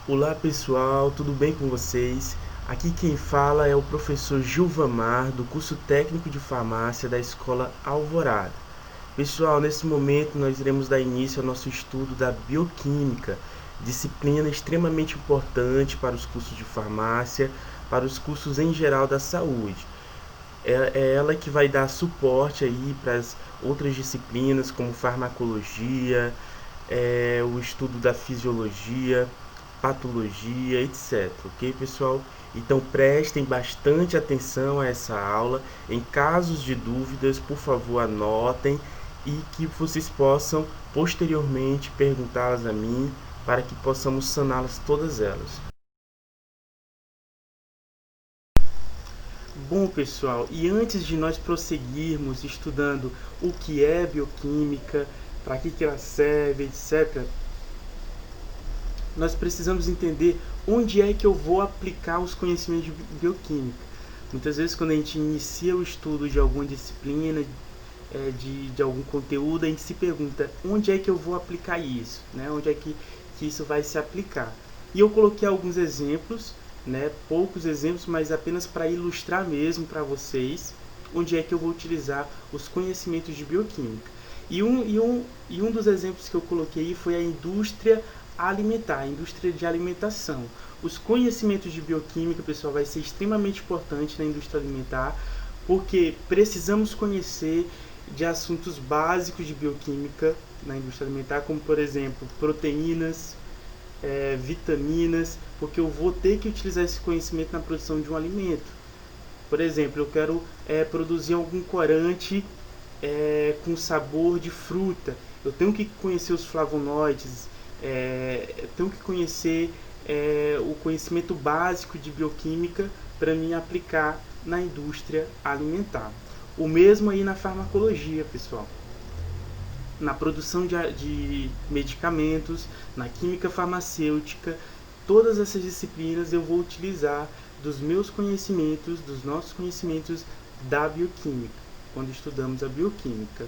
Olá pessoal, tudo bem com vocês? Aqui quem fala é o professor Gilvamar, do curso técnico de farmácia da Escola Alvorada. Pessoal, nesse momento nós iremos dar início ao nosso estudo da bioquímica, disciplina extremamente importante para os cursos de farmácia, para os cursos em geral da saúde. É ela que vai dar suporte aí para as outras disciplinas como farmacologia, o estudo da fisiologia, patologia, etc. Ok, pessoal? Então prestem bastante atenção a essa aula. Em casos de dúvidas, por favor, anotem e que vocês possam posteriormente perguntá-las a mim para que possamos saná-las todas elas. Bom, pessoal, e antes de nós prosseguirmos estudando o que é bioquímica, para que ela serve, etc., nós precisamos entender onde é que eu vou aplicar os conhecimentos de bioquímica. Muitas vezes, quando a gente inicia o estudo de alguma disciplina, de algum conteúdo, a gente se pergunta onde é que eu vou aplicar isso, né? Onde é que isso vai se aplicar. E eu coloquei alguns exemplos, né? Poucos exemplos, mas apenas para ilustrar mesmo para vocês onde é que eu vou utilizar os conhecimentos de bioquímica. E um dos exemplos que eu coloquei foi a indústria alimentar, a indústria de alimentação. Os conhecimentos de bioquímica, pessoal, vai ser extremamente importante na indústria alimentar, porque precisamos conhecer de assuntos básicos de bioquímica na indústria alimentar, como por exemplo proteínas, vitaminas, porque eu vou ter que utilizar esse conhecimento na produção de um alimento. Por exemplo, eu quero produzir algum corante com sabor de fruta. Eu tenho que conhecer os flavonoides, eu tenho que conhecer o conhecimento básico de bioquímica para me aplicar na indústria alimentar. O mesmo aí na farmacologia, pessoal. Na produção de medicamentos, na química farmacêutica, todas essas disciplinas eu vou utilizar dos meus conhecimentos, dos nossos conhecimentos da bioquímica, quando estudamos a bioquímica.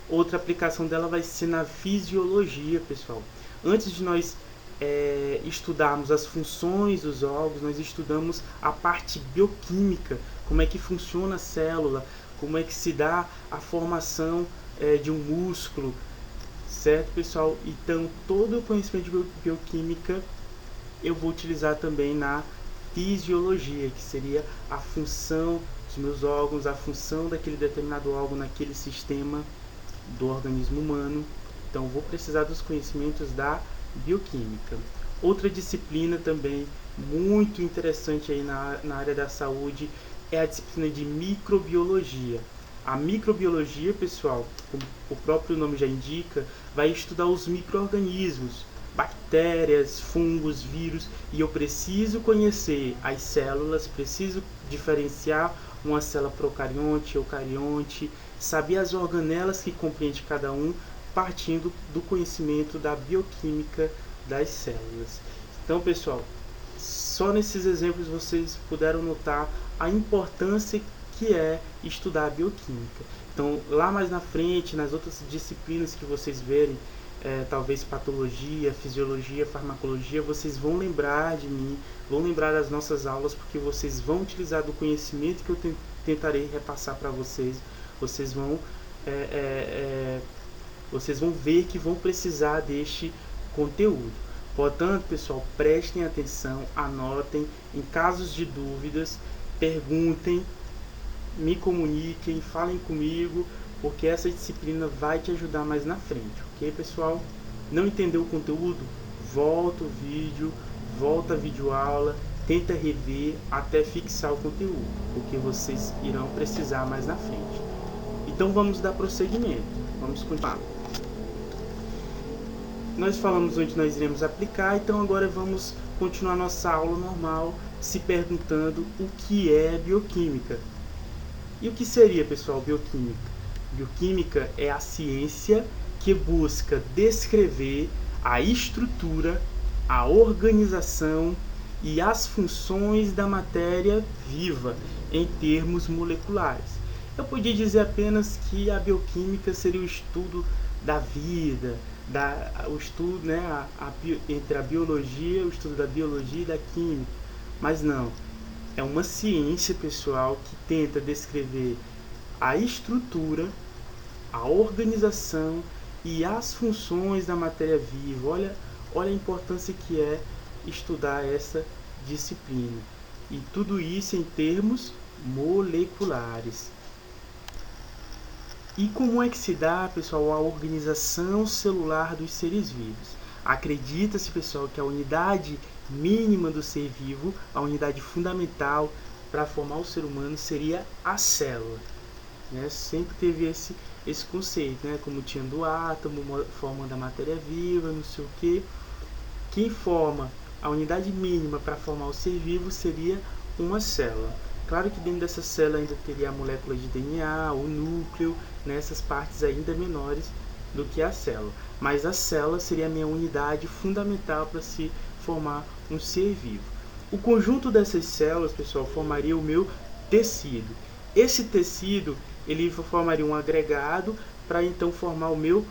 Outra aplicação dela vai ser na fisiologia, pessoal. Antes de nós estudarmos as funções dos órgãos, nós estudamos a parte bioquímica, como é que funciona a célula, como é que se dá a formação de um músculo, certo, pessoal? Então, todo o conhecimento de bioquímica eu vou utilizar também na fisiologia, que seria a função dos meus órgãos, a função daquele determinado órgão naquele sistema do organismo humano. Então, vou precisar dos conhecimentos da bioquímica. Outra disciplina também muito interessante aí na área da saúde é a disciplina de microbiologia. A microbiologia, pessoal, como o próprio nome já indica, vai estudar os micro-organismos, bactérias, fungos, vírus, e eu preciso conhecer as células, preciso diferenciar uma célula procarionte, eucarionte, saber as organelas que compreende cada um, partindo do conhecimento da bioquímica das células. Então, pessoal, só nesses exemplos vocês puderam notar a importância que é estudar a bioquímica. Então, lá mais na frente, nas outras disciplinas que vocês verem, talvez patologia, fisiologia, farmacologia, vocês vão lembrar de mim, vão lembrar das nossas aulas, porque vocês vão utilizar do conhecimento que eu tentarei repassar para vocês. Vocês vão ver que vão precisar deste conteúdo. Portanto, pessoal, prestem atenção, anotem, em casos de dúvidas, perguntem, me comuniquem, falem comigo, porque essa disciplina vai te ajudar mais na frente, ok, pessoal? Não entendeu o conteúdo? Volta o vídeo, volta a videoaula, tenta rever até fixar o conteúdo, porque vocês irão precisar mais na frente. Então vamos dar prosseguimento, vamos continuar. Nós falamos onde nós iremos aplicar, então agora vamos continuar nossa aula normal, se perguntando o que é bioquímica. E o que seria, pessoal, bioquímica? Bioquímica é a ciência que busca descrever a estrutura, a organização e as funções da matéria viva em termos moleculares. Eu podia dizer apenas que a bioquímica seria o estudo da vida, o estudo, né, entre a biologia, o estudo da biologia e da química. Mas não, é uma ciência, pessoal, que tenta descrever a estrutura, a organização e as funções da matéria viva. Olha a importância que é estudar essa disciplina. E tudo isso em termos moleculares. E como é que se dá, pessoal, a organização celular dos seres vivos? Acredita-se, pessoal, que a unidade mínima do ser vivo, a unidade fundamental para formar o ser humano seria a célula. Né? Sempre teve esse conceito, né? Como tinha do átomo, formando a matéria viva, não sei o quê. Quem forma a unidade mínima para formar o ser vivo seria uma célula. Claro que dentro dessa célula ainda teria a molécula de DNA, o núcleo, nessas partes ainda menores do que a célula. Mas a célula seria a minha unidade fundamental para se formar um ser vivo. O conjunto dessas células, pessoal, formaria o meu tecido. Esse tecido, ele formaria um agregado para então formar o meu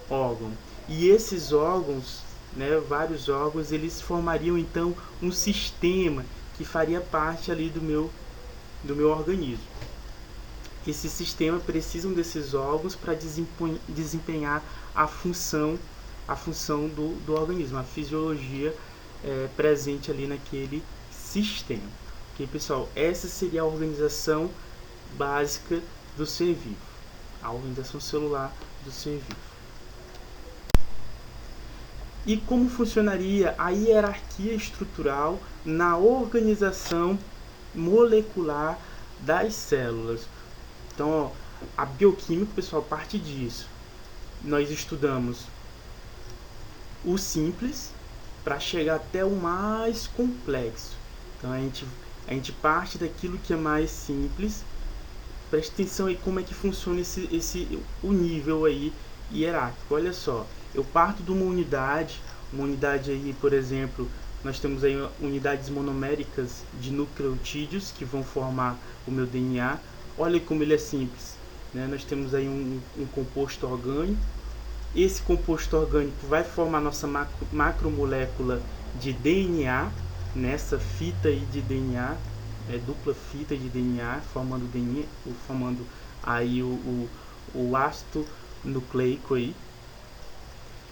órgão. E esses órgãos, né, vários órgãos, eles formariam então um sistema que faria parte ali do meu organismo. Esse sistema precisa desses órgãos para desempenhar a função do organismo, a fisiologia presente ali naquele sistema. Ok, pessoal? Essa seria a organização básica do ser vivo, a organização celular do ser vivo. E como funcionaria a hierarquia estrutural na organização molecular das células? Então, ó, a bioquímica, pessoal, parte disso. Nós estudamos o simples para chegar até o mais complexo. Então, a gente parte daquilo que é mais simples. Preste atenção aí como é que funciona o nível aí hierárquico. Olha só, eu parto de uma unidade aí, por exemplo, nós temos aí unidades monoméricas de nucleotídeos que vão formar o meu DNA. Olha como ele é simples, né? Nós temos aí um composto orgânico. Esse composto orgânico vai formar a nossa macromolécula de DNA, nessa fita aí de DNA, dupla fita de DNA, formando aí o ácido nucleico aí.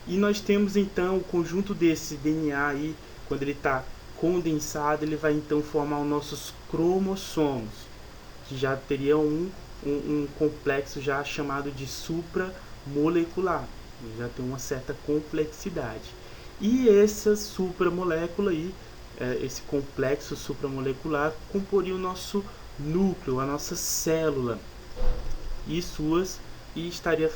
E nós temos então o conjunto desse DNA aí, quando ele está condensado, ele vai então formar os nossos cromossomos, que já teria um complexo já chamado de supramolecular, já tem uma certa complexidade. E essa supramolécula aí, esse complexo supramolecular, comporia o nosso núcleo, a nossa célula, e estaria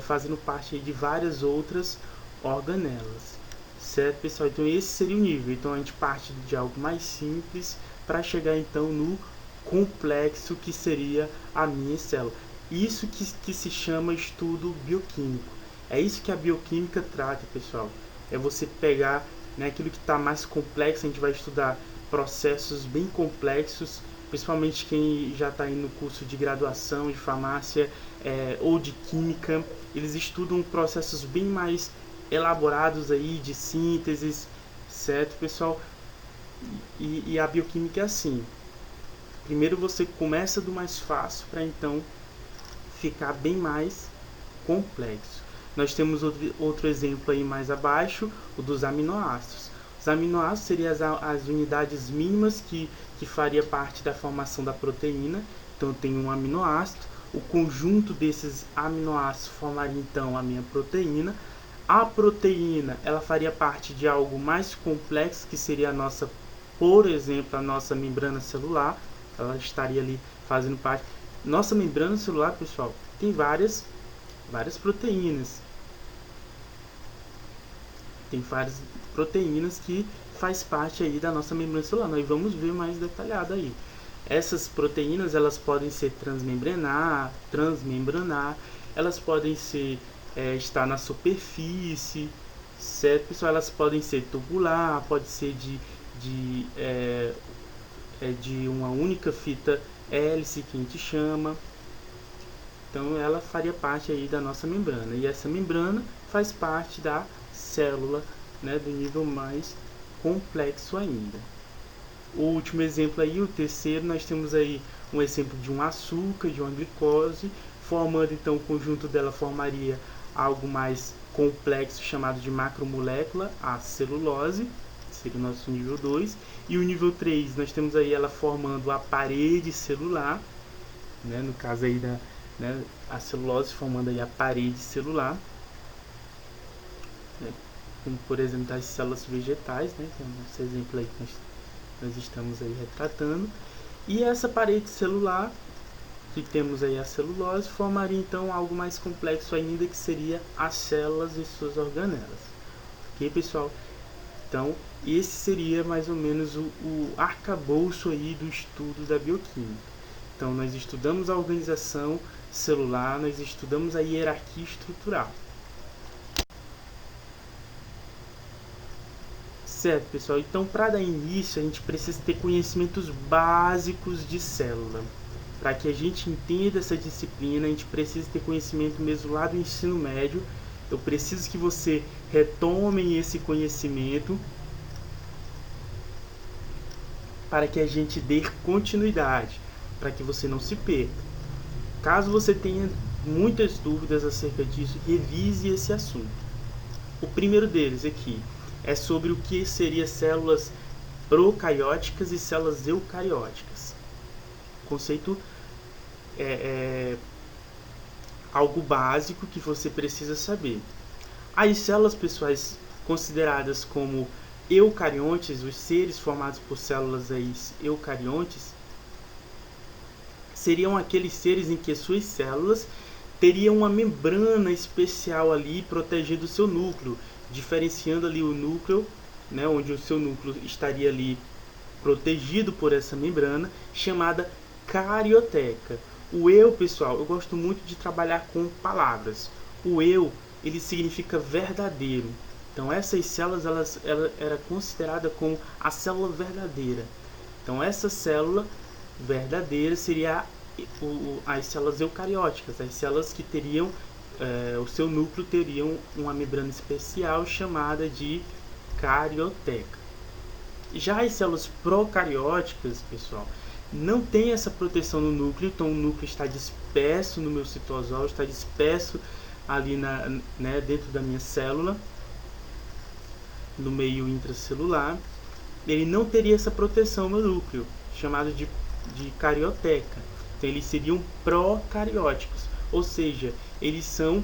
fazendo parte de várias outras organelas. Certo, pessoal? Então esse seria o nível. Então a gente parte de algo mais simples para chegar então no complexo, que seria a minha célula. Isso que se chama estudo bioquímico. É isso que a bioquímica trata, pessoal. É você pegar, né, aquilo que está mais complexo. A gente vai estudar processos bem complexos, principalmente quem já está aí no curso de graduação de farmácia ou de química. Eles estudam processos bem mais elaborados aí de sínteses, certo, pessoal? E a bioquímica é assim. Primeiro você começa do mais fácil para então ficar bem mais complexo. Nós temos outro exemplo aí mais abaixo, o dos aminoácidos. Os aminoácidos seriam as unidades mínimas que faria parte da formação da proteína. Então eu tenho um aminoácido, o conjunto desses aminoácidos formaria então a minha proteína. A proteína, ela faria parte de algo mais complexo, que seria por exemplo, a nossa membrana celular. Ela estaria ali fazendo parte. Nossa membrana celular, pessoal, tem várias proteínas. Tem várias proteínas que faz parte aí da nossa membrana celular. Nós vamos ver mais detalhado aí. Essas proteínas, elas podem ser transmembranar, elas podem ser estar na superfície, certo, pessoal? Elas podem ser tubular, pode ser de uma única fita hélice, que a gente chama. Então ela faria parte aí da nossa membrana, e essa membrana faz parte da célula, né, do nível mais complexo ainda. O último exemplo aí, o terceiro, nós temos aí um exemplo de um açúcar, de uma glicose, formando então o conjunto dela formaria algo mais complexo chamado de macromolécula, a celulose, seria o nosso nível 2. E o nível 3, nós temos aí ela formando a parede celular, né, no caso aí né, a celulose formando aí a parede celular, né, como por exemplo das células vegetais, né, que é o nosso exemplo aí que nós estamos aí retratando. E essa parede celular, que temos aí a celulose, formaria então algo mais complexo ainda, que seria as células e suas organelas. Ok, pessoal? Então, esse seria mais ou menos o arcabouço aí do estudo da bioquímica. Então, nós estudamos a organização celular, nós estudamos a hierarquia estrutural. Certo, pessoal? Então, para dar início, a gente precisa ter conhecimentos básicos de célula. Para que a gente entenda essa disciplina, a gente precisa ter conhecimento mesmo lá do ensino médio. Eu preciso que você retome esse conhecimento para que a gente dê continuidade, para que você não se perca. Caso você tenha muitas dúvidas acerca disso, revise esse assunto. O primeiro deles aqui é sobre o que seriam células procarióticas e células eucarióticas. O conceito é algo básico que você precisa saber. As células, pessoais, consideradas como eucariontes, os seres formados por células eucariontes, seriam aqueles seres em que suas células teriam uma membrana especial ali protegendo o seu núcleo, diferenciando ali o núcleo, né, onde o seu núcleo estaria ali protegido por essa membrana, chamada carioteca. O eu, pessoal, eu gosto muito de trabalhar com palavras. O eu, ele significa verdadeiro. Então essas células, ela era considerada como a célula verdadeira. Então essa célula verdadeira seria as células eucarióticas, as células que teriam, o seu núcleo teriam uma membrana especial chamada de carioteca. Já as células procarióticas, pessoal, não tem essa proteção no núcleo, então o núcleo está disperso no meu citosol, está disperso ali né, dentro da minha célula, no meio intracelular. Ele não teria essa proteção no núcleo, chamado de carioteca. Então eles seriam procarióticos, ou seja, eles são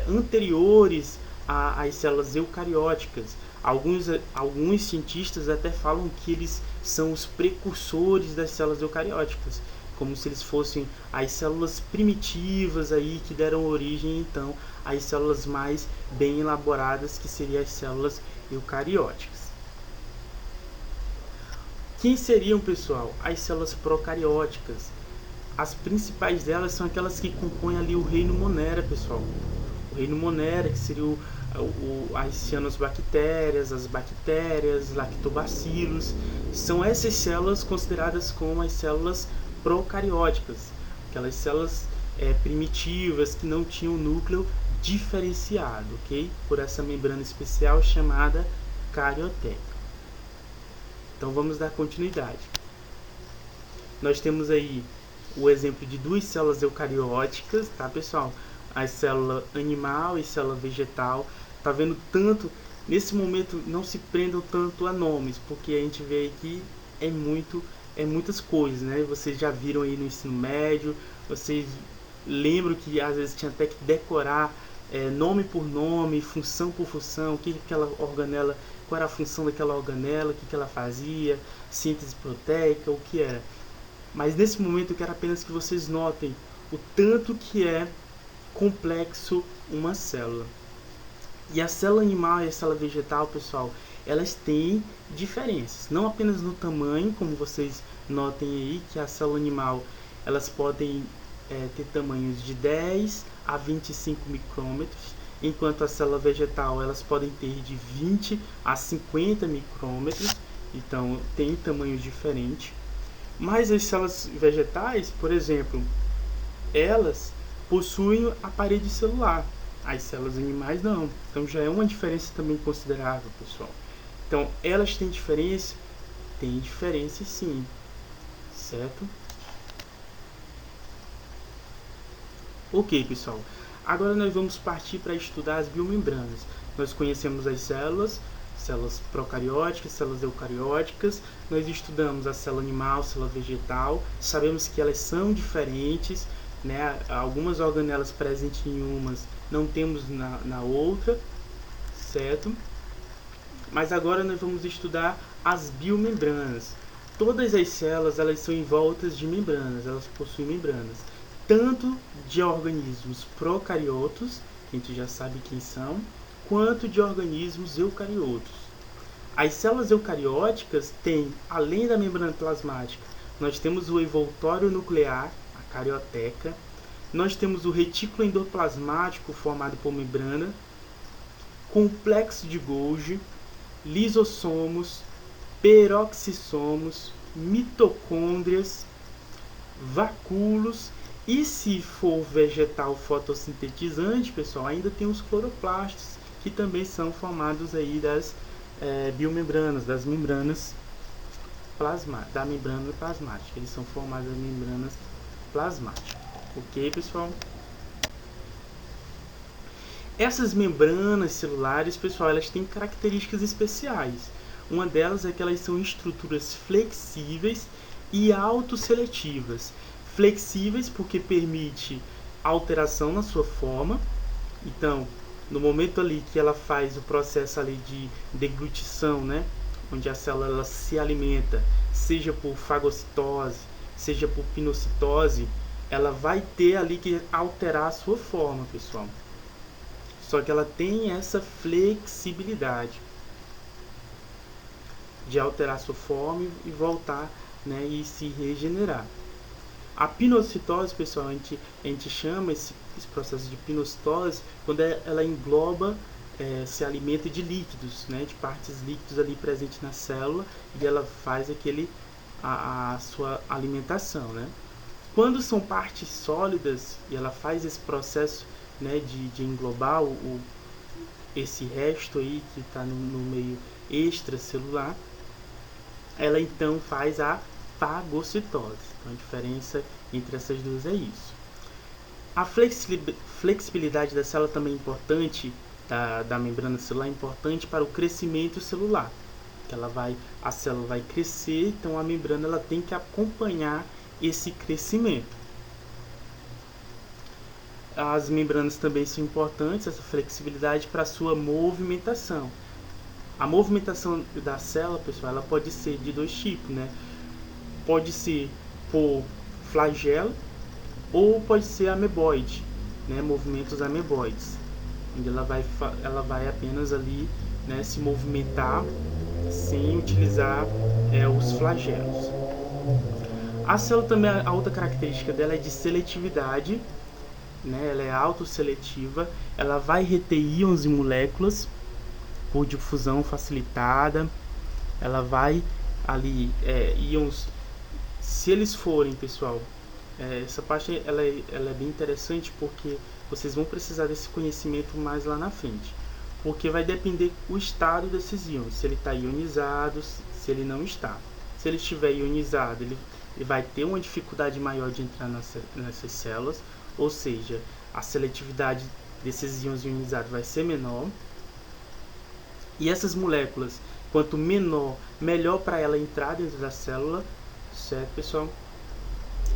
anteriores às células eucarióticas. Alguns cientistas até falam que eles são os precursores das células eucarióticas, como se eles fossem as células primitivas aí que deram origem então às células mais bem elaboradas, que seriam as células eucarióticas. Quem seriam, pessoal, as células procarióticas? As principais delas são aquelas que compõem ali o reino Monera, pessoal. O reino Monera, que seria as cianobactérias, as bactérias, lactobacilos. São essas células consideradas como as células procarióticas, aquelas células primitivas que não tinham núcleo diferenciado, ok? Por essa membrana especial chamada carioteca. Então vamos dar continuidade. Nós temos aí o exemplo de duas células eucarióticas, tá, pessoal? A célula animal e célula vegetal. Tá vendo tanto? Nesse momento não se prendam tanto a nomes, porque a gente vê que é muitas coisas, né? Vocês já viram aí no ensino médio, vocês lembram que às vezes tinha até que decorar nome por nome, função por função, o que aquela organela, qual era a função daquela organela, o que ela fazia, síntese proteica, o que era. Mas nesse momento eu quero apenas que vocês notem o tanto que é complexo uma célula. E a célula animal e a célula vegetal, pessoal, elas têm diferenças, não apenas no tamanho, como vocês notem aí, que a célula animal, elas podem ter tamanhos de 10 a 25 micrômetros, enquanto a célula vegetal, elas podem ter de 20 a 50 micrômetros, então tem tamanhos diferentes. Mas as células vegetais, por exemplo, elas possuem a parede celular. As células animais não. Então já é uma diferença também considerável, pessoal. Então, elas têm diferença? Tem diferença sim, certo? Ok, pessoal. Agora nós vamos partir para estudar as biomembranas. Nós conhecemos as células, células procarióticas, células eucarióticas. Nós estudamos a célula animal, célula vegetal. Sabemos que elas são diferentes, né? Algumas organelas presentes em umas não temos na outra, certo? Mas agora nós vamos estudar as biomembranas. Todas as células elas são envoltas de membranas, elas possuem membranas, tanto de organismos procariotos, que a gente já sabe quem são, quanto de organismos eucariotos. As células eucarióticas têm, além da membrana plasmática, nós temos o envoltório nuclear, a carioteca, nós temos o retículo endoplasmático formado por membrana, complexo de Golgi, lisossomos, peroxissomos, mitocôndrias, vacúolos e, se for vegetal fotossintetizante, pessoal, ainda tem os cloroplastos, que também são formados aí das biomembranas, das membranas da membrana plasmática. Eles são formados das membranas plasmáticas. Ok, pessoal? Essas membranas celulares, pessoal, elas têm características especiais. Uma delas é que elas são estruturas flexíveis e autosseletivas. Flexíveis porque permite alteração na sua forma. Então, no momento ali que ela faz o processo ali de deglutição, né, onde a célula ela se alimenta, seja por fagocitose, seja por pinocitose, ela vai ter ali que alterar a sua forma, pessoal. Só que ela tem essa flexibilidade de alterar sua forma e voltar, né, e se regenerar. A pinocitose, pessoal, a gente chama esse processo de pinocitose quando ela engloba, se alimenta de líquidos, né, de partes líquidas ali presentes na célula, e ela faz a sua alimentação, né. Quando são partes sólidas e ela faz esse processo, né, de englobar esse resto aí que está no meio extracelular, ela então faz a fagocitose. Então a diferença entre essas duas é isso. A flexibilidade da célula também é importante, da membrana celular, é importante para o crescimento celular. Que a célula vai crescer, então a membrana ela tem que acompanhar esse crescimento. As membranas também são importantes, essa flexibilidade, para a sua movimentação. A movimentação da célula, pessoal, ela pode ser de dois tipos, né? Pode ser por flagelo ou pode ser ameboide, né? Movimentos ameboides, onde ela vai apenas ali, né, se movimentar sem utilizar os flagelos. A célula também, a outra característica dela é de seletividade, né? Ela é autosseletiva, ela vai reter íons e moléculas por difusão facilitada, ela vai ali, íons, se eles forem, pessoal, essa parte ela é bem interessante porque vocês vão precisar desse conhecimento mais lá na frente, porque vai depender o estado desses íons, se ele está ionizado, se ele não está. Se ele estiver ionizado, ele vai ter uma dificuldade maior de entrar nessas células, ou seja, a seletividade desses íons ionizados vai ser menor. E essas moléculas, quanto menor, melhor para ela entrar dentro da célula, certo, pessoal?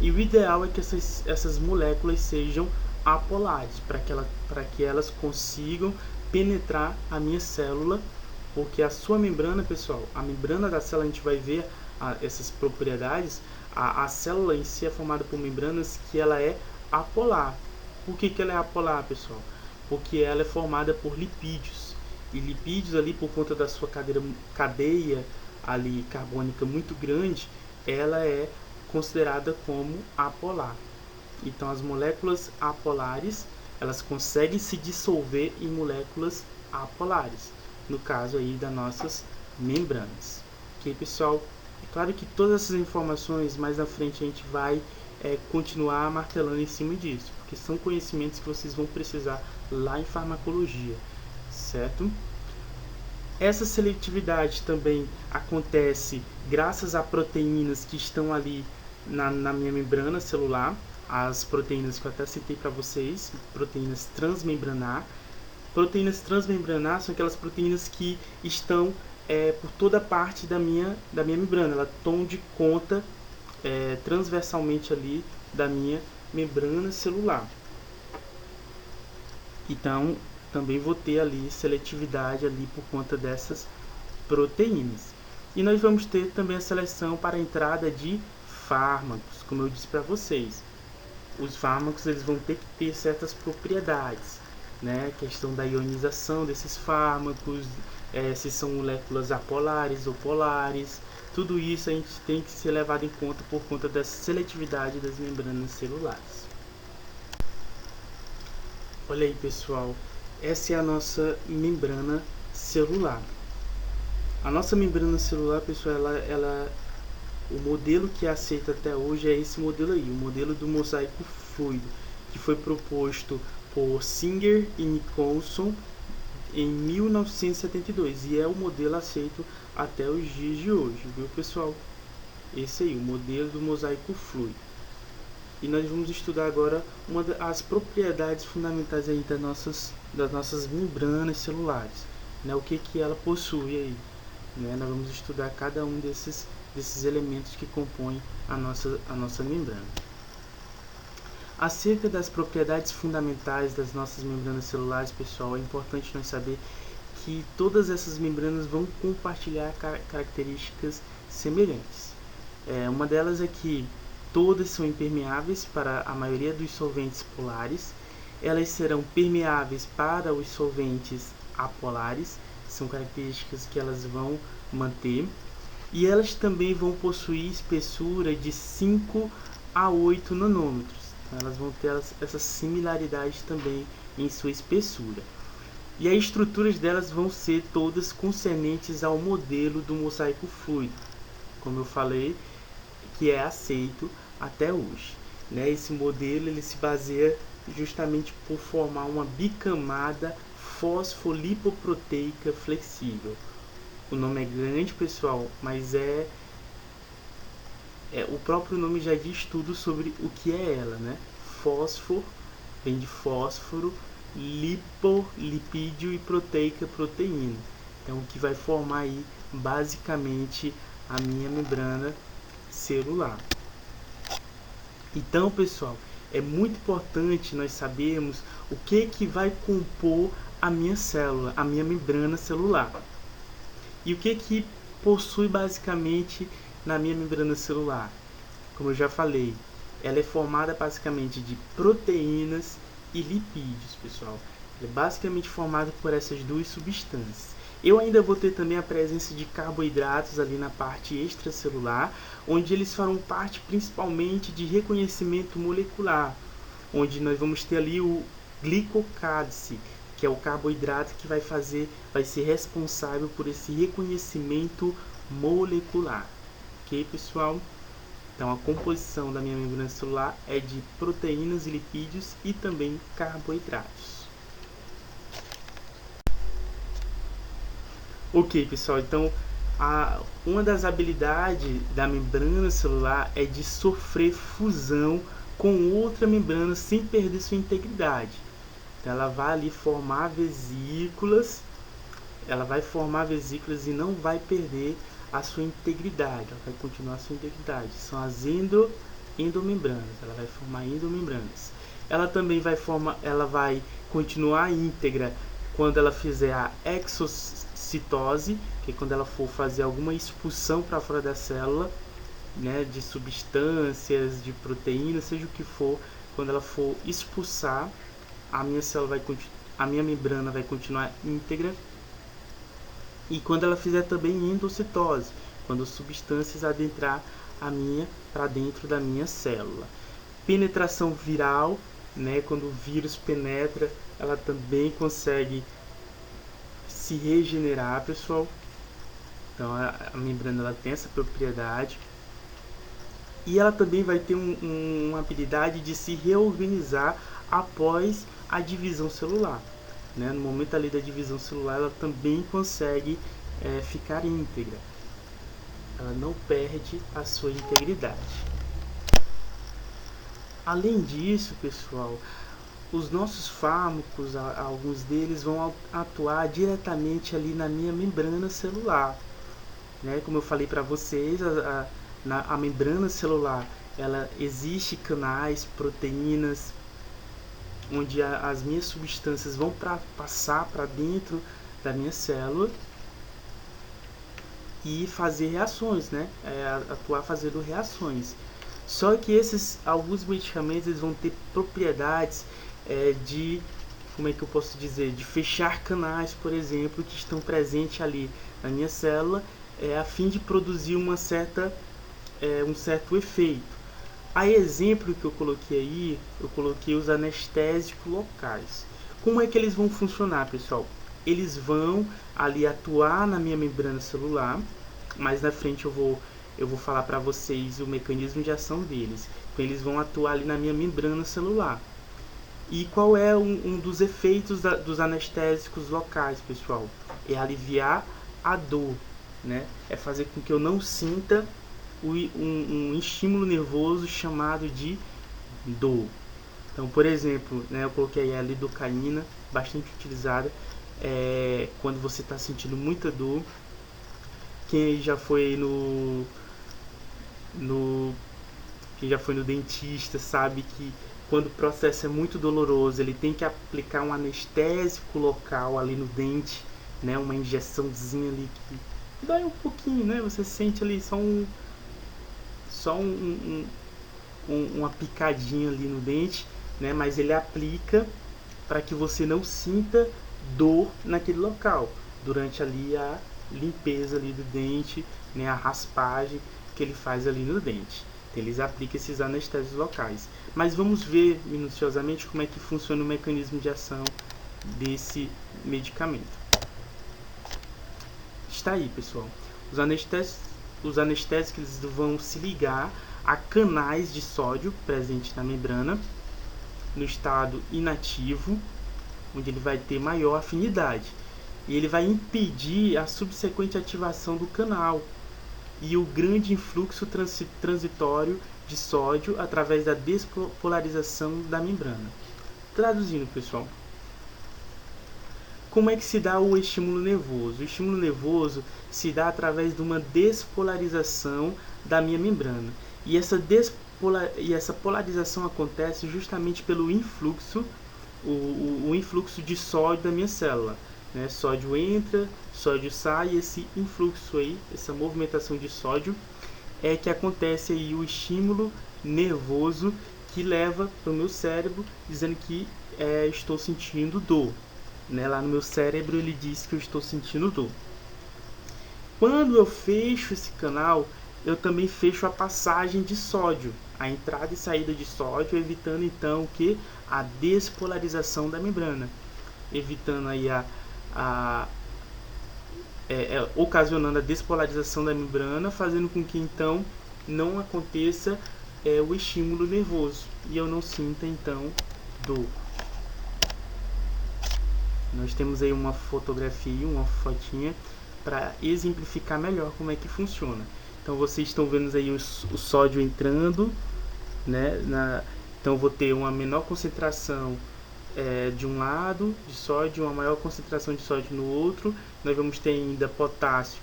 E o ideal é que essas moléculas sejam apolares, para que elas consigam penetrar a minha célula, porque a sua membrana, pessoal, a membrana da célula, a gente vai ver essas propriedades. A célula em si é formada por membranas que ela é apolar. Por que ela é apolar, pessoal? Porque ela é formada por lipídios. E lipídios ali, por conta da sua cadeia ali carbônica muito grande, ela é considerada como apolar. Então as moléculas apolares, elas conseguem se dissolver em moléculas apolares, no caso aí das nossas membranas. Ok, pessoal? É claro que todas essas informações mais na frente a gente vai continuar martelando em cima disso, porque são conhecimentos que vocês vão precisar lá em farmacologia, certo? Essa seletividade também acontece graças a proteínas que estão ali na minha membrana celular, as proteínas que eu até citei para vocês, proteínas transmembranar. Proteínas transmembranar são aquelas proteínas que estão por toda parte da minha membrana, elas tomam de conta transversalmente ali da minha membrana celular. Então, também vou ter ali seletividade ali por conta dessas proteínas. E nós vamos ter também a seleção para a entrada de fármacos, como eu disse para vocês. Os fármacos eles vão ter que ter certas propriedades, né? A questão da ionização desses fármacos, se são moléculas apolares ou polares, tudo isso a gente tem que ser levado em conta por conta da seletividade das membranas celulares. Olha aí, pessoal, essa é a nossa membrana celular. A nossa membrana celular, pessoal, o modelo que é aceito até hoje é esse modelo aí, o modelo do mosaico fluido, que foi proposto por Singer e Nicholson em 1972 e é o modelo aceito até os dias de hoje, viu, pessoal? Esse aí, o modelo do mosaico fluido. E nós vamos estudar agora as propriedades fundamentais aí das nossas membranas celulares, né? O que ela possui aí, né? Nós vamos estudar cada um desses elementos que compõem a nossa membrana. Acerca das propriedades fundamentais das nossas membranas celulares, pessoal, é importante nós saber que todas essas membranas vão compartilhar características semelhantes. Uma delas é que todas são impermeáveis para a maioria dos solventes polares. Elas serão permeáveis para os solventes apolares, são características que elas vão manter. E elas também vão possuir espessura de 5 a 8 nanômetros. Então, elas vão ter essa similaridade também em sua espessura. E as estruturas delas vão ser todas concernentes ao modelo do mosaico fluido, como eu falei, que é aceito até hoje, né? Esse modelo ele se baseia justamente por formar uma bicamada fosfolipoproteica flexível. O nome é grande, pessoal, mas o próprio nome já diz tudo sobre o que é ela, né? Fósforo vem de fósforo, lipídio e proteica, proteína. Então, o que vai formar aí basicamente a minha membrana celular. Então, pessoal, é muito importante nós sabermos o que vai compor a minha célula, a minha membrana celular. E o que possui basicamente na minha membrana celular? Como eu já falei, ela é formada basicamente de proteínas e lipídios, pessoal. Ela é basicamente formada por essas duas substâncias. Eu ainda vou ter também a presença de carboidratos ali na parte extracelular, onde eles farão parte principalmente de reconhecimento molecular, onde nós vamos ter ali o glicocálise, que é o carboidrato que vai ser responsável por esse reconhecimento molecular. Ok, pessoal? Então, a composição da minha membrana celular é de proteínas e lipídios e também carboidratos. Ok, pessoal, então uma das habilidades da membrana celular é de sofrer fusão com outra membrana sem perder sua integridade. Então, ela vai ali formar vesículas, e não vai perder a sua integridade, ela vai continuar a sua integridade. São as endomembranas, ela vai formar endomembranas. Ela também vai continuar íntegra quando ela fizer a exocitose, que é quando ela for fazer alguma expulsão para fora da célula, né, de substâncias, de proteínas, seja o que for. Quando ela for expulsar, a minha membrana vai continuar íntegra. E quando ela fizer também endocitose, quando substâncias adentrar para dentro da minha célula. Penetração viral, né, quando o vírus penetra, ela também consegue se regenerar, pessoal. Então a membrana ela tem essa propriedade. E ela também vai ter uma habilidade de se reorganizar após a divisão celular, né? No momento ali da divisão celular, ela também consegue ficar íntegra. Ela não perde a sua integridade. Além disso, pessoal, os nossos fármacos, alguns deles vão atuar diretamente ali na minha membrana celular, né? Como eu falei para vocês, a membrana celular, ela existe canais, proteínas, onde as minhas substâncias vão passar para dentro da minha célula e fazer reações, né? Atuar fazendo reações. Só que alguns medicamentos, eles vão ter propriedades de, como é que eu posso dizer, de fechar canais, por exemplo, que estão presentes ali na minha célula, a fim de produzir um certo efeito. A exemplo que eu coloquei aí, eu coloquei os anestésicos locais. Como é que eles vão funcionar, pessoal? Eles vão ali atuar na minha membrana celular. Mais na frente eu vou falar para vocês o mecanismo de ação deles. Então, eles vão atuar ali na minha membrana celular. E qual é um dos efeitos dos anestésicos locais, pessoal? É aliviar a dor, né? É fazer com que eu não sinta um estímulo nervoso chamado de dor. Então, por exemplo, né, eu coloquei a lidocaína, bastante utilizada quando você está sentindo muita dor. Quem já foi quem já foi no dentista sabe que quando o processo é muito doloroso, ele tem que aplicar um anestésico local ali no dente, né, uma injeçãozinha ali que dói um pouquinho, né? Você sente ali uma picadinha ali no dente, né? Mas ele aplica para que você não sinta dor naquele local durante ali a limpeza ali do dente, né? A raspagem que ele faz ali no dente. Então, eles aplicam esses anestésicos locais. Mas vamos ver minuciosamente como é que funciona o mecanismo de ação desse medicamento. Está aí, pessoal. Os anestésicos eles vão se ligar a canais de sódio presentes na membrana no estado inativo, onde ele vai ter maior afinidade. E ele vai impedir a subsequente ativação do canal e o grande influxo transitório de sódio através da despolarização da membrana. Traduzindo, pessoal, como é que se dá o estímulo nervoso? O estímulo nervoso se dá através de uma despolarização da minha membrana. E essa polarização acontece justamente pelo influxo, o influxo de sódio da minha célula. Né? Sódio entra, sódio sai, e esse influxo aí, essa movimentação de sódio, é que acontece aí o estímulo nervoso que leva para o meu cérebro dizendo que estou sentindo dor. Né? Lá no meu cérebro ele diz que eu estou sentindo dor. Quando eu fecho esse canal, eu também fecho a passagem de sódio, a entrada e saída de sódio, evitando então que a despolarização da membrana, evitando aí ocasionando a despolarização da membrana, fazendo com que então não aconteça o estímulo nervoso e eu não sinta então dor. Nós temos aí uma fotografia, uma fotinha para exemplificar melhor como é que funciona. Então vocês estão vendo aí o sódio entrando, né? Então eu vou ter uma menor concentração de um lado de sódio, uma maior concentração de sódio no outro. Nós vamos ter ainda potássio,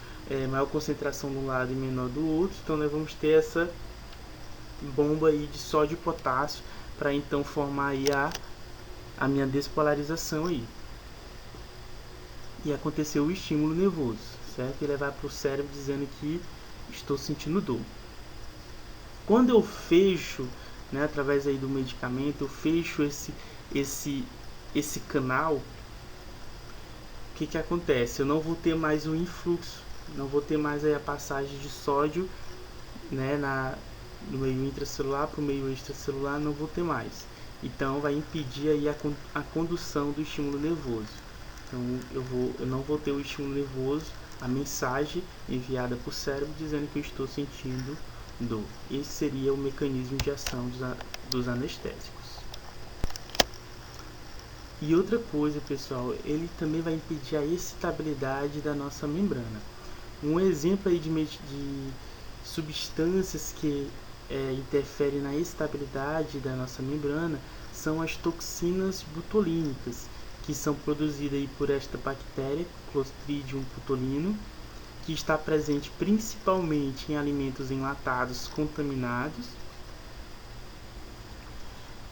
maior concentração de um lado e menor do outro. Então nós vamos ter essa bomba aí de sódio e potássio para então formar aí a minha despolarização aí. E aconteceu o estímulo nervoso, certo? Ele vai para o cérebro dizendo que estou sentindo dor. Quando eu fecho, né, através aí do medicamento, eu fecho esse canal, o que acontece? Eu não vou ter mais o influxo, não vou ter mais aí a passagem de sódio, né, no meio intracelular para o meio extracelular, não vou ter mais. Então vai impedir aí a condução do estímulo nervoso. Então eu não vou ter o estímulo nervoso, a mensagem enviada para o cérebro dizendo que eu estou sentindo dor. Esse seria o mecanismo de ação dos anestésicos. E outra coisa, pessoal, ele também vai impedir a excitabilidade da nossa membrana. Um exemplo aí de substâncias que interferem na estabilidade da nossa membrana são as toxinas botulínicas, que são produzidas aí por esta bactéria, Clostridium botulinum, que está presente principalmente em alimentos enlatados contaminados.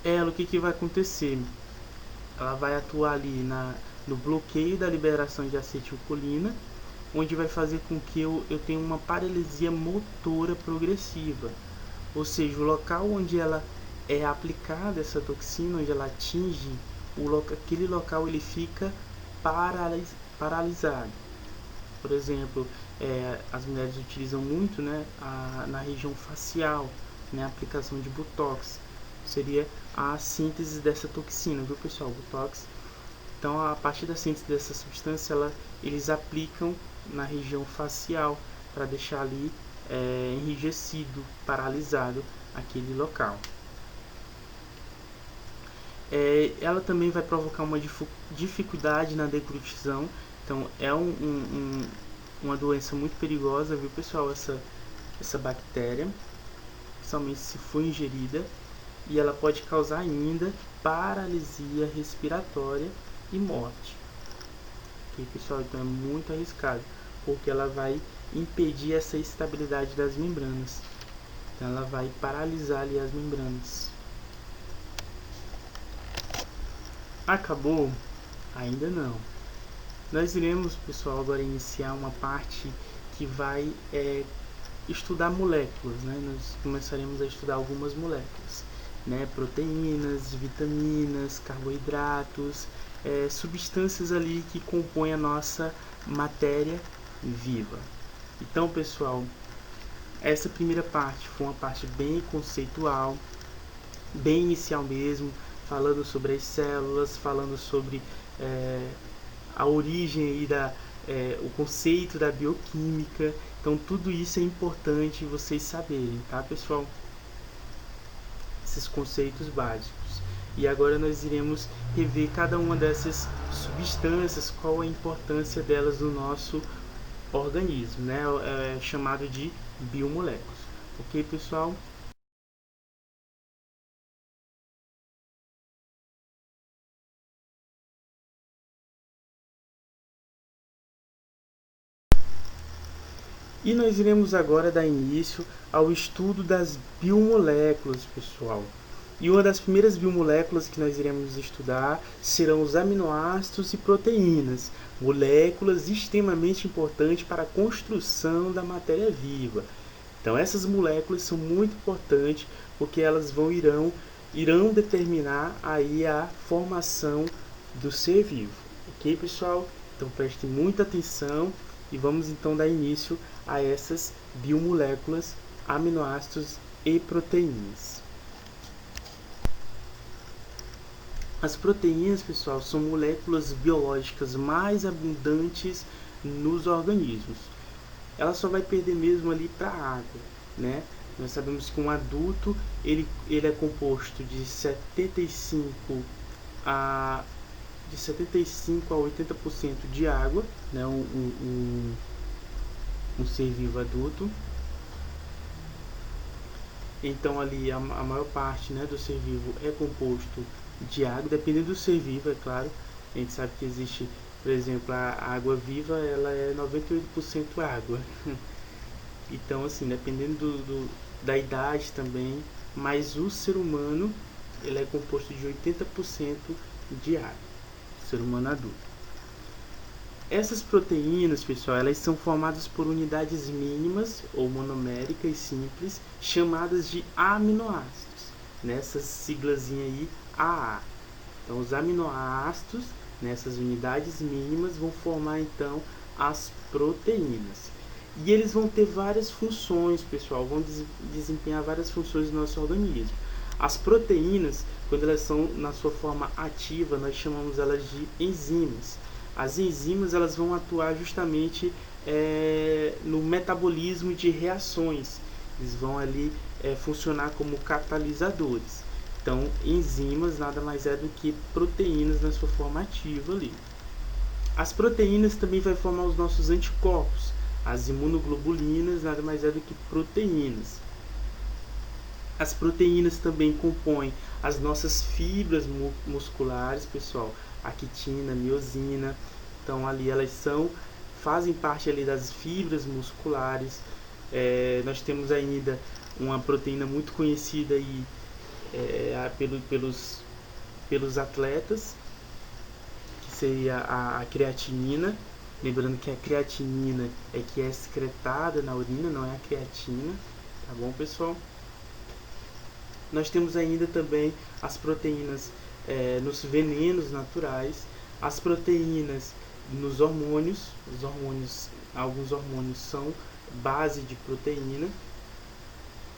Ela, o que vai acontecer? Ela vai atuar ali no bloqueio da liberação de acetilcolina, onde vai fazer com que eu tenha uma paralisia motora progressiva. Ou seja, o local onde ela é aplicada, essa toxina, onde ela atinge, aquele local ele fica paralisado. Por exemplo, as mulheres utilizam muito, né, na região facial, né, a aplicação de Botox. Seria a síntese dessa toxina, viu, pessoal? Botox. Então, a partir da síntese dessa substância, eles aplicam na região facial para deixar ali enrijecido, paralisado aquele local. Ela também vai provocar uma dificuldade na deglutição. Então, é uma doença muito perigosa, viu, pessoal? Essa bactéria, principalmente se for ingerida, e ela pode causar ainda paralisia respiratória e morte. Ok, pessoal? Então é muito arriscado, porque ela vai impedir essa estabilidade das membranas. Então ela vai paralisar ali as membranas. Acabou? Ainda não. Nós iremos, pessoal, agora iniciar uma parte que vai estudar moléculas, né? Nós começaremos a estudar algumas moléculas, né? Proteínas, vitaminas, carboidratos, substâncias ali que compõem a nossa matéria viva. Então, pessoal, essa primeira parte foi uma parte bem conceitual, bem inicial mesmo, falando sobre as células, falando sobre a origem aí o conceito da bioquímica. Então tudo isso é importante vocês saberem, tá, pessoal? Esses conceitos básicos. E agora nós iremos rever cada uma dessas substâncias, qual a importância delas no nosso organismo, né? É chamado de biomoléculas. Ok, pessoal? E nós iremos agora dar início ao estudo das biomoléculas, pessoal. E uma das primeiras biomoléculas que nós iremos estudar serão os aminoácidos e proteínas, moléculas extremamente importantes para a construção da matéria viva. Então essas moléculas são muito importantes porque elas irão determinar aí a formação do ser vivo. Ok, pessoal? Então prestem muita atenção e vamos então dar início a essas biomoléculas, aminoácidos e proteínas. As proteínas, pessoal, são moléculas biológicas mais abundantes nos organismos. Ela só vai perder mesmo ali para a água, né? Nós sabemos que um adulto ele é composto de 75 a 80% de água, né? Um ser vivo adulto. Então ali a maior parte, né, do ser vivo é composto de água, dependendo do ser vivo, é claro. A gente sabe que existe, por exemplo, a água viva, ela é 98% água. Então assim, dependendo da idade também, mas o ser humano ele é composto de 80% de água, o ser humano adulto. Essas proteínas, pessoal, elas são formadas por unidades mínimas ou monoméricas simples, chamadas de aminoácidos. Nessas siglazinha aí, AA. Então, os aminoácidos, nessas unidades mínimas, vão formar então as proteínas. E eles vão ter várias funções, pessoal, vão desempenhar várias funções no nosso organismo. As proteínas, quando elas são na sua forma ativa, nós chamamos elas de enzimas. As enzimas elas vão atuar justamente no metabolismo de reações. Eles vão ali funcionar como catalisadores. Então, enzimas nada mais é do que proteínas na sua forma ativa ali. As proteínas também vai formar os nossos anticorpos. As imunoglobulinas nada mais é do que proteínas. As proteínas também compõem as nossas fibras musculares, pessoal. A quitina, a miosina. Então, ali elas fazem parte ali das fibras musculares. Nós temos ainda uma proteína muito conhecida aí, pelos atletas, que seria a creatinina. Lembrando que a creatinina é que é excretada na urina, não é a creatina, tá bom, pessoal? Nós temos ainda também as proteínas nos venenos naturais, as proteínas nos hormônios. Alguns hormônios são base de proteína.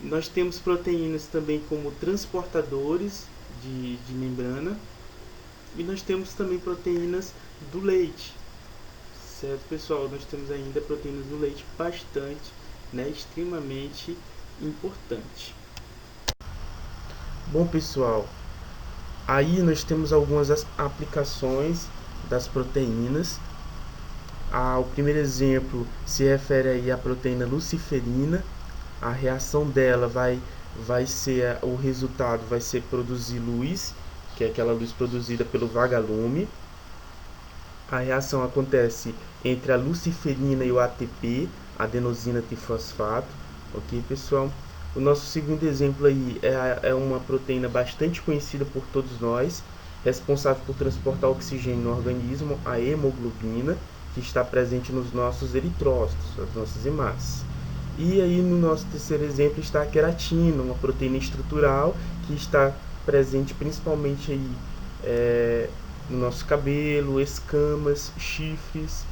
Nós temos proteínas também como transportadores de membrana. E nós temos também proteínas do leite. Certo, pessoal? Nós temos ainda proteínas do leite bastante, extremamente importante. Bom, pessoal, aí nós temos algumas aplicações das proteínas. O primeiro exemplo se refere aí à proteína luciferina. A reação dela vai ser, o resultado vai ser produzir luz, que é aquela luz produzida pelo vagalume. A reação acontece entre a luciferina e o ATP, adenosina trifosfato, ok, pessoal? O nosso segundo exemplo aí é uma proteína bastante conhecida por todos nós, responsável por transportar oxigênio no organismo, a hemoglobina, que está presente nos nossos eritrócitos, as nossas hemácias. E aí no nosso terceiro exemplo está a queratina, uma proteína estrutural que está presente principalmente aí, no nosso cabelo, escamas, chifres,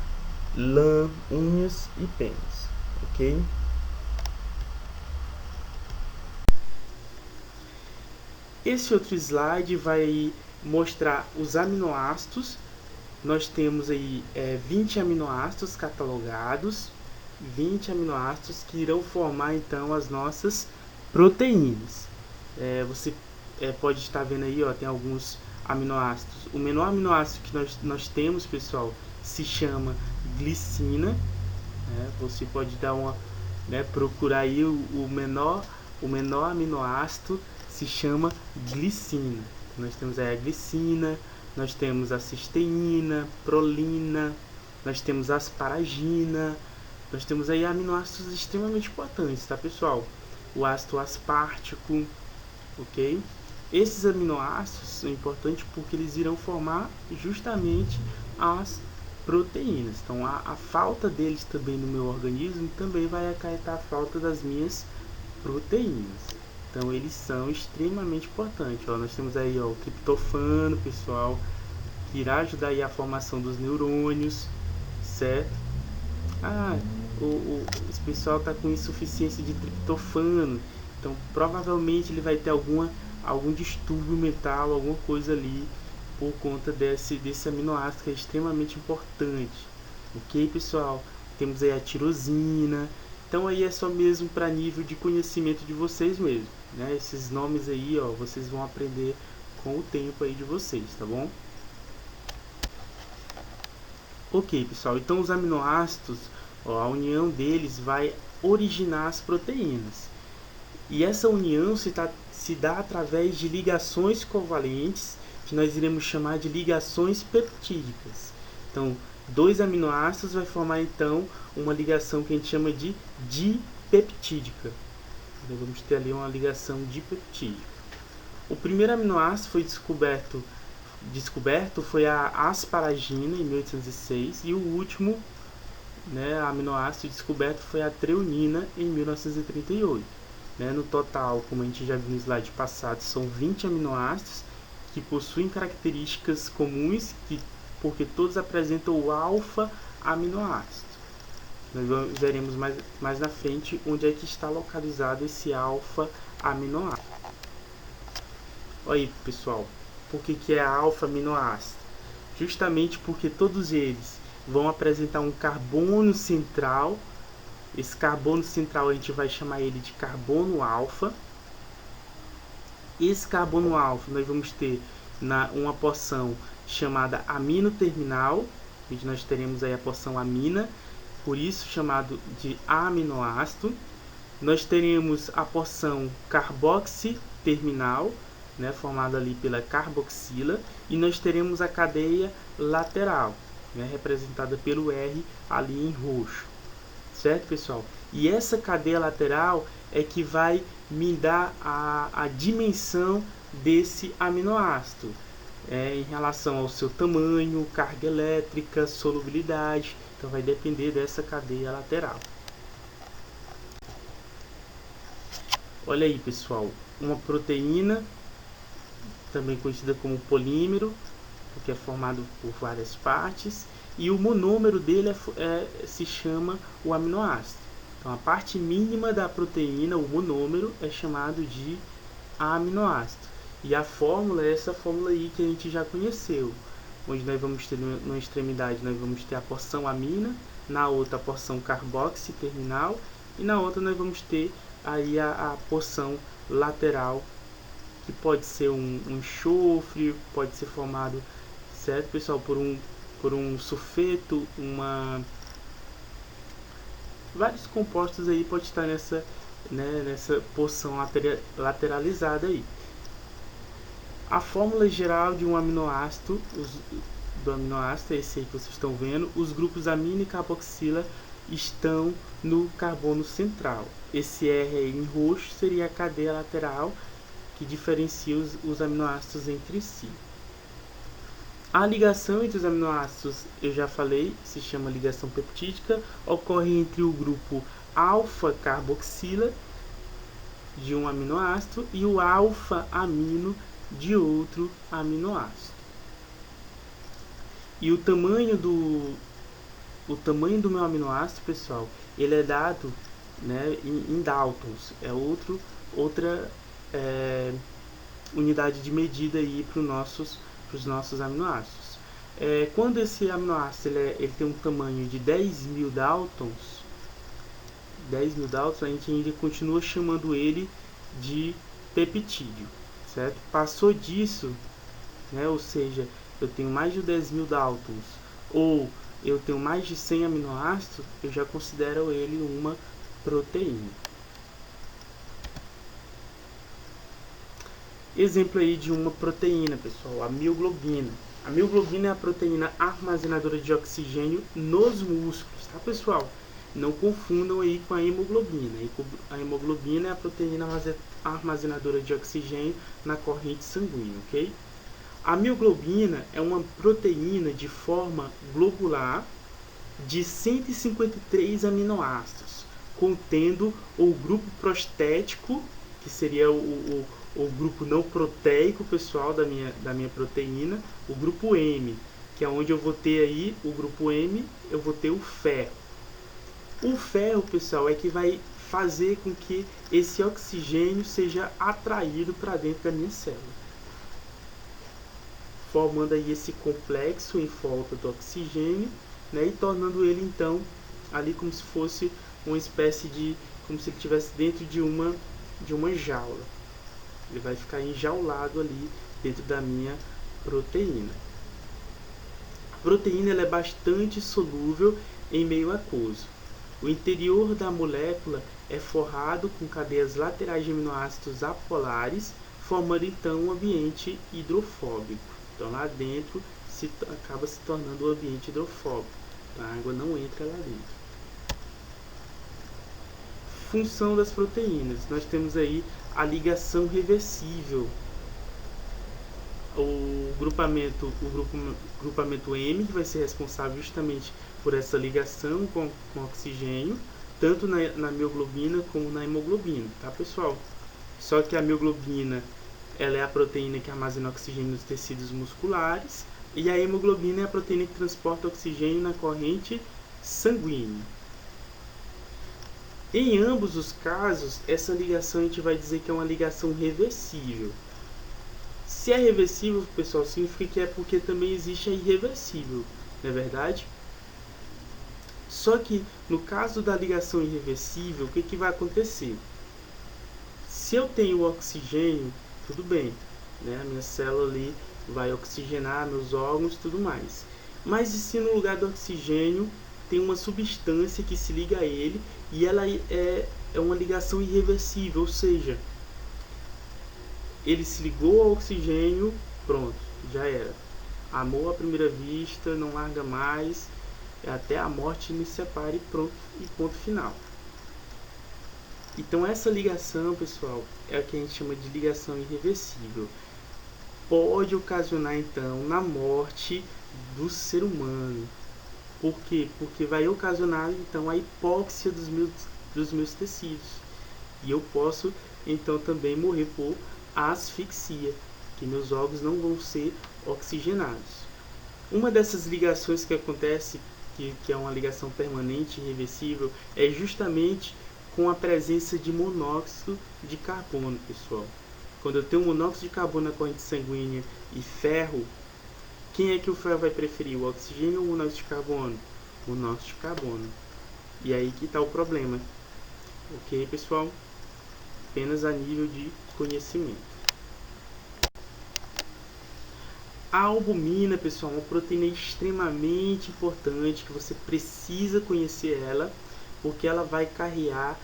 lã, unhas e penas, ok? Esse outro slide vai mostrar os aminoácidos. Nós temos aí 20 aminoácidos catalogados, 20 aminoácidos que irão formar então as nossas proteínas. Você pode estar vendo aí, tem alguns aminoácidos. O menor aminoácido que nós temos, pessoal, se chama glicina. Você pode dar procurar aí o menor aminoácido se chama glicina. Nós temos aí a glicina, nós temos a cisteína, prolina, nós temos a asparagina, nós temos aí aminoácidos extremamente importantes, tá, pessoal? O ácido aspartico, ok? Esses aminoácidos são importantes porque eles irão formar justamente as proteínas. Então, a falta deles também no meu organismo também vai acarretar a falta das minhas proteínas. Então, eles são extremamente importantes. Nós temos aí o triptofano, pessoal, que irá ajudar aí a formação dos neurônios, certo? Esse pessoal está com insuficiência de triptofano, então provavelmente ele vai ter algum distúrbio mental, alguma coisa ali, por conta desse aminoácido que é extremamente importante, ok, pessoal? Temos aí a tirosina. Então aí é só mesmo para nível de conhecimento de vocês mesmo, esses nomes aí, vocês vão aprender com o tempo aí de vocês, tá bom? Ok, pessoal, então os aminoácidos, a união deles vai originar as proteínas. E essa união se dá através de ligações covalentes, que nós iremos chamar de ligações peptídicas. Então, dois aminoácidos vai formar então uma ligação que a gente chama de dipeptídica. Então, vamos ter ali uma ligação dipeptídica. O primeiro aminoácido foi descoberto foi a asparagina em 1806 e o último aminoácido descoberto foi a treonina em 1938. No total, como a gente já viu no slide passado, são 20 aminoácidos que possuem características comuns, porque todos apresentam o alfa-aminoácido. Nós veremos mais na frente onde é que está localizado esse alfa-aminoácido. Olha aí, pessoal, por que é alfa-aminoácido? Justamente porque todos eles vão apresentar um carbono central. Esse carbono central a gente vai chamar ele de carbono alfa. Esse carbono alfa nós vamos ter uma porção chamada amino terminal, onde nós teremos aí a porção amina, por isso chamado de aminoácido. Nós teremos a porção carboxi terminal, né, formada ali pela carboxila, e nós teremos a cadeia lateral, né, representada pelo R ali em roxo, certo, pessoal? E essa cadeia lateral é que vai me dar a dimensão desse aminoácido, em relação ao seu tamanho, carga elétrica, solubilidade. Então vai depender dessa cadeia lateral. Olha aí, pessoal, uma proteína, também conhecida como polímero, porque é formado por várias partes, e o monômero dele se chama o aminoácido. Então a parte mínima da proteína, o monômero, é chamado de aminoácido. E a fórmula é essa fórmula aí que a gente já conheceu, onde nós vamos ter, na extremidade, nós vamos ter a porção amina, na outra a porção carboxi terminal, e na outra nós vamos ter aí a porção lateral, que pode ser um enxofre, pode ser formado, certo, pessoal, por um sulfeto, vários compostos aí pode estar nessa porção lateralizada aí. A fórmula geral de um aminoácido, do aminoácido é esse aí que vocês estão vendo. Os grupos amina e carboxila estão no carbono central. Esse R aí em roxo seria a cadeia lateral, que diferencia os aminoácidos entre si. A ligação entre os aminoácidos, eu já falei, se chama ligação peptídica, ocorre entre o grupo alfa-carboxila de um aminoácido e o alfa-amino de outro aminoácido. E o tamanho do meu aminoácido, pessoal, ele é dado, né, em Daltons. É outra unidade de medida aí para os nossos aminoácidos. Quando esse aminoácido ele tem um tamanho de 10.000 Daltons, a gente ainda continua chamando ele de peptídeo, certo? Passou disso, né, ou seja, eu tenho mais de 10.000 Daltons, ou eu tenho mais de 100 aminoácidos, eu já considero ele uma proteína. Exemplo aí de uma proteína, pessoal, a mioglobina. A mioglobina é a proteína armazenadora de oxigênio nos músculos, tá, pessoal? Não confundam aí com a hemoglobina. A hemoglobina é a proteína armazenadora de oxigênio na corrente sanguínea, ok? A mioglobina é uma proteína de forma globular de 153 aminoácidos, contendo o grupo prostético, que seria o grupo não proteico, pessoal, da minha proteína, o grupo M, que é onde eu vou ter aí o grupo M, eu vou ter o ferro. O ferro, pessoal, é que vai fazer com que esse oxigênio seja atraído para dentro da minha célula, formando aí esse complexo em volta do oxigênio, né, e tornando ele então ali como se fosse uma espécie de, como se ele estivesse dentro de uma jaula. Ele vai ficar enjaulado ali dentro da minha proteína. A proteína ela é bastante solúvel em meio aquoso. O interior da molécula é forrado com cadeias laterais de aminoácidos apolares, formando então um ambiente hidrofóbico. Então lá dentro acaba se tornando um ambiente hidrofóbico. A água não entra lá dentro. Função das proteínas. Nós temos aí a ligação reversível. O grupamento M, que vai ser responsável justamente por essa ligação com oxigênio, tanto na mioglobina como na hemoglobina, tá, pessoal? Só que a mioglobina ela é a proteína que armazena oxigênio nos tecidos musculares, e a hemoglobina é a proteína que transporta oxigênio na corrente sanguínea. Em ambos os casos, essa ligação a gente vai dizer que é uma ligação reversível. Se é reversível, pessoal, significa que é porque também existe a irreversível, não é verdade? Só que no caso da ligação irreversível, o que vai acontecer? Se eu tenho oxigênio tudo bem, né? A minha célula ali vai oxigenar meus órgãos e tudo mais. Mas e se no lugar do oxigênio tem uma substância que se liga a ele e ela é uma ligação irreversível, ou seja, ele se ligou ao oxigênio, pronto, já era. Amor à primeira vista, não larga mais, até a morte nos separe, pronto, e ponto final. Então essa ligação, pessoal, é o que a gente chama de ligação irreversível. Pode ocasionar então na morte do ser humano. Por quê? Porque vai ocasionar então a hipóxia dos meus tecidos. E eu posso então também morrer por asfixia, que meus órgãos não vão ser oxigenados. Uma dessas ligações que acontece, que é uma ligação permanente e irreversível, é justamente com a presença de monóxido de carbono, pessoal. Quando eu tenho monóxido de carbono na corrente sanguínea e ferro, quem é que o ferro vai preferir, o oxigênio ou o monóxido de carbono? Monóxido de carbono. E aí que está o problema. Ok, pessoal? Apenas a nível de conhecimento. A albumina, pessoal, é uma proteína extremamente importante que você precisa conhecer ela, porque ela vai carregar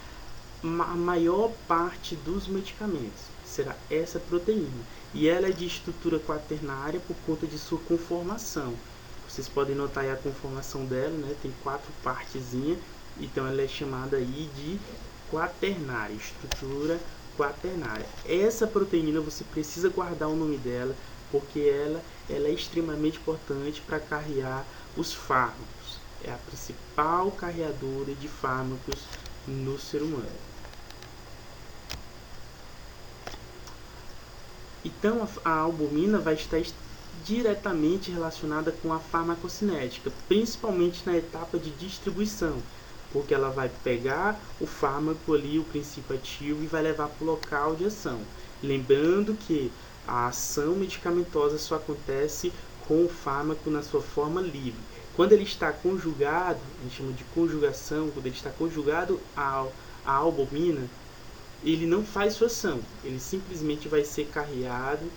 a maior parte dos medicamentos. Será essa proteína. E ela é de estrutura quaternária por conta de sua conformação. Vocês podem notar aí a conformação dela, né? Tem 4 partezinhas, então ela é chamada aí de quaternária, estrutura quaternária. Essa proteína você precisa guardar o nome dela, porque ela é extremamente importante para carregar os fármacos. É a principal carreadora de fármacos no ser humano. Então a albumina vai estar diretamente relacionada com a farmacocinética, principalmente na etapa de distribuição, porque ela vai pegar o fármaco ali, o princípio ativo, e vai levar para o local de ação. Lembrando que a ação medicamentosa só acontece com o fármaco na sua forma livre. Quando ele está conjugado, a gente chama de conjugação, quando ele está conjugado à albumina, ele não faz sua ação, ele simplesmente vai ser carreado,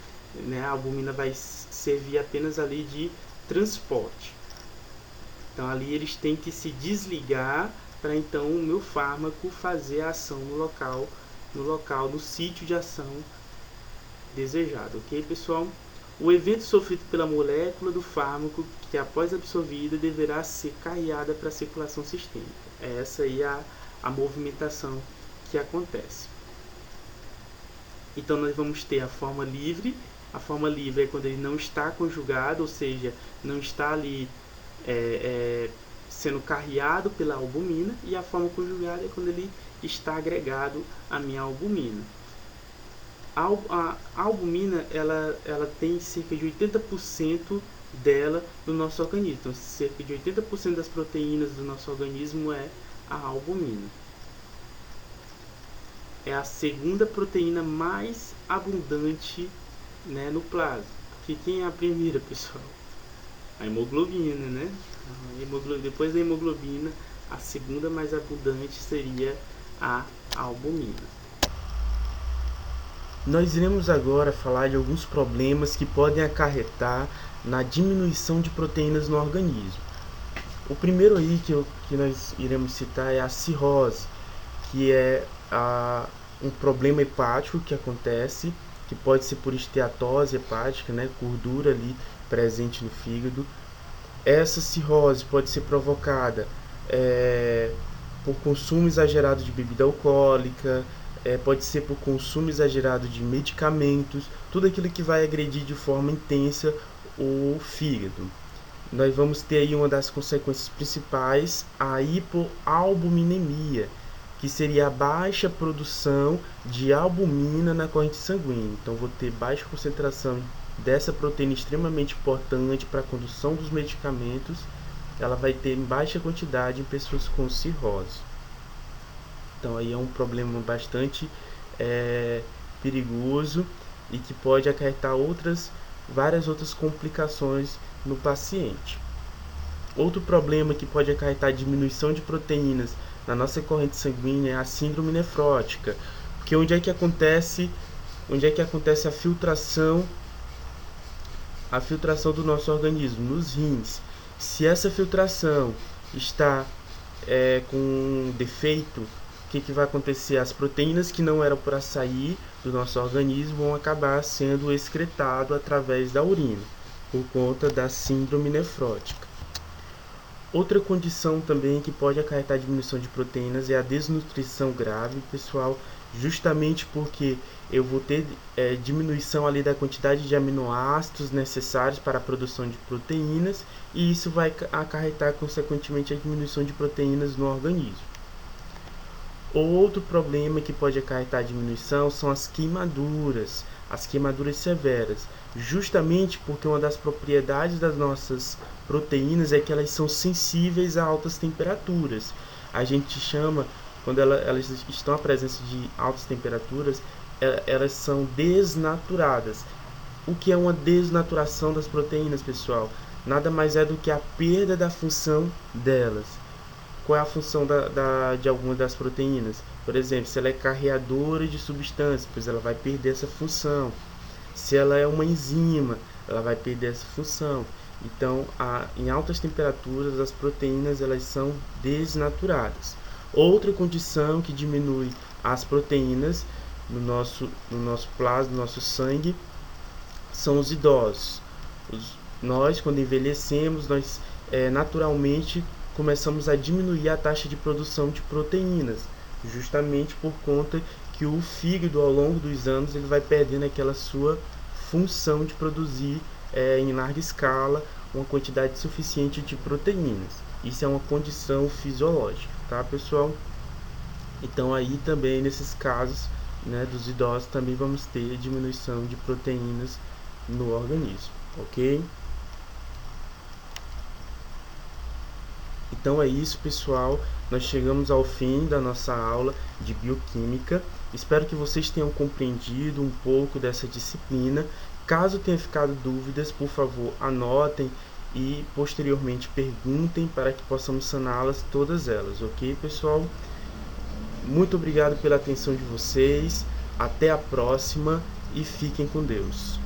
né? A albumina vai servir apenas ali de transporte. Então ali eles têm que se desligar para então o meu fármaco fazer a ação no sítio de ação desejado, ok, pessoal? O evento sofrido pela molécula do fármaco, que após absorvida deverá ser carreada para a circulação sistêmica. Essa aí é a movimentação que acontece. Então nós vamos ter a forma livre. A forma livre é quando ele não está conjugado, ou seja, não está ali sendo carreado pela albumina, e a forma conjugada é quando ele está agregado à minha albumina. A albumina ela tem cerca de 80% dela no nosso organismo. Então, cerca de 80% das proteínas do nosso organismo é a albumina. É a segunda proteína mais abundante, né, no plasma. Porque quem é a primeira, pessoal? A hemoglobina, né? Depois da hemoglobina, a segunda mais abundante seria a albumina. Nós iremos agora falar de alguns problemas que podem acarretar na diminuição de proteínas no organismo. O primeiro aí que nós iremos citar é a cirrose, que é um problema hepático que acontece, que pode ser por esteatose hepática, né, gordura ali presente no fígado. Essa cirrose pode ser provocada por consumo exagerado de bebida alcoólica, pode ser por consumo exagerado de medicamentos, tudo aquilo que vai agredir de forma intensa o fígado. Nós vamos ter aí uma das consequências principais, a hipoalbuminemia, que seria a baixa produção de albumina na corrente sanguínea. Então vou ter baixa concentração dessa proteína extremamente importante para a condução dos medicamentos. Ela vai ter em baixa quantidade em pessoas com cirrose. Então aí é um problema bastante perigoso e que pode acarretar várias outras complicações no paciente. Outro problema que pode acarretar diminuição de proteínas na nossa corrente sanguínea é a síndrome nefrótica, porque onde é que acontece onde é que acontece a filtração do nosso organismo? Nos rins. Se essa filtração está com defeito, o que vai acontecer? As proteínas que não eram para sair do nosso organismo vão acabar sendo excretado através da urina, por conta da síndrome nefrótica. Outra condição também que pode acarretar diminuição de proteínas é a desnutrição grave, pessoal, justamente porque eu vou ter diminuição ali da quantidade de aminoácidos necessários para a produção de proteínas, e isso vai acarretar consequentemente a diminuição de proteínas no organismo. Outro problema que pode acarretar a diminuição são as queimaduras severas, justamente porque uma das propriedades das nossas proteínas é que elas são sensíveis a altas temperaturas. A gente chama, quando elas estão à presença de altas temperaturas, elas são desnaturadas. O que é uma desnaturação das proteínas, pessoal? Nada mais é do que a perda da função delas. Qual é a função de alguma das proteínas? Por exemplo, se ela é carreadora de substâncias, pois ela vai perder essa função. Se ela é uma enzima, ela vai perder essa função. Então, em altas temperaturas, as proteínas elas são desnaturadas. Outra condição que diminui as proteínas no nosso plasma, no nosso sangue, são os idosos. Nós, quando envelhecemos, nós naturalmente começamos a diminuir a taxa de produção de proteínas, justamente por conta que o fígado, ao longo dos anos, ele vai perdendo aquela sua função de produzir em larga escala uma quantidade suficiente de proteínas. Isso é uma condição fisiológica, tá, pessoal? Então aí também nesses casos, né, dos idosos, também vamos ter diminuição de proteínas no organismo, ok? Então é isso, pessoal. Nós chegamos ao fim da nossa aula de bioquímica. Espero que vocês tenham compreendido um pouco dessa disciplina. Caso tenha ficado dúvidas, por favor, anotem e posteriormente perguntem para que possamos saná-las todas elas, ok, pessoal? Muito obrigado pela atenção de vocês. Até a próxima e fiquem com Deus.